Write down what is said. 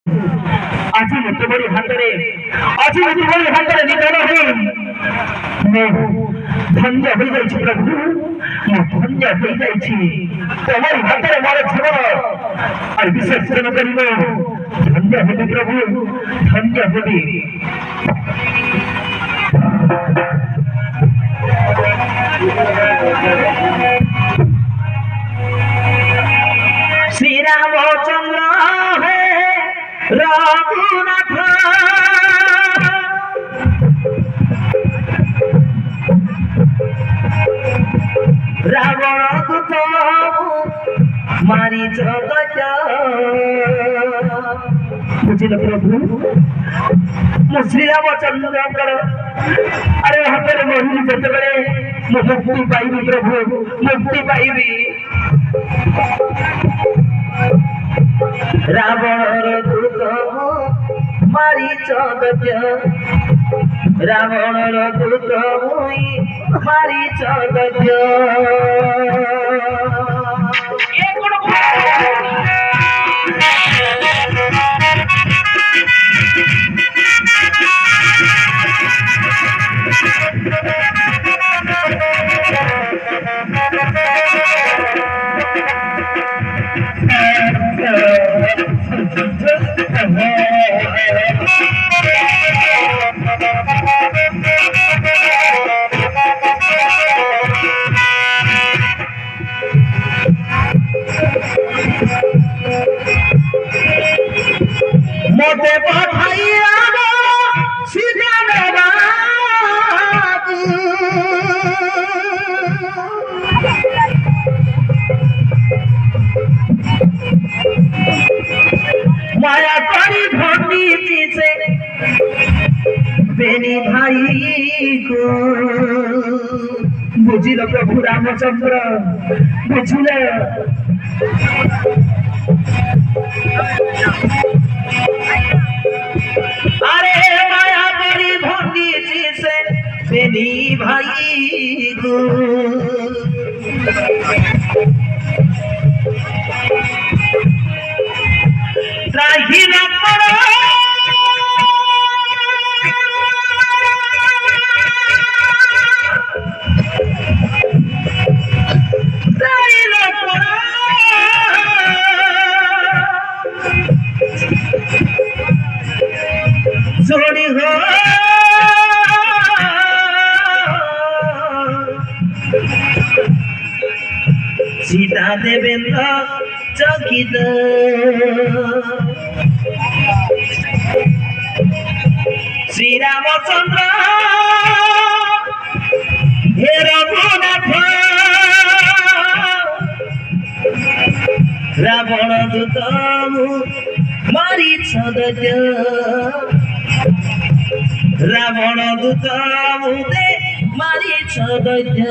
আজি তোমার হাতরে নিধন হই ধন্য হয়ে যাইছি প্রভু ধন্য হয়ে যাইছি তোমার হাতরে আমার জীবন আর বিসর্জন করিব ধন্য হবি প্রভু ধন্য হবি শ্রী রামচন্দ্র হে রঘুনাথ রাবণ দূত মারি জগত বুঝিল প্রভু ମୁଁ ଶ୍ରୀରାମଚନ୍ଦ୍ରଙ୍କର ଆରେ ହାତରେ ମରିଲି ଯେତେବେଳେ ମୁଁ ମୁକ୍ତି ପାଇବି ପ୍ରଭୁ ମୁକ୍ତି ପାଇବି ରାବଣର ଦୂତ ମାରିଛ ଦୈତ୍ୟ ରାବଣର ଦୂତ ମାରିଛ ଦୈତ୍ୟ मोटे पठाइया सीधा मेरा माया करी भोटी से बेनी भाई को बुझिल प्रभु रामचंद्र बुझिल अरे माया मेरी भोटी से बेनी भाई को त्राही न पड़ो त्राही न पड़ो जोड़ी हो सीता देवेंद्र चकित श्री रामचंद्र हे रघुनाथ रावण दूत मारी दैत्य रावण दूत मारी दैत्य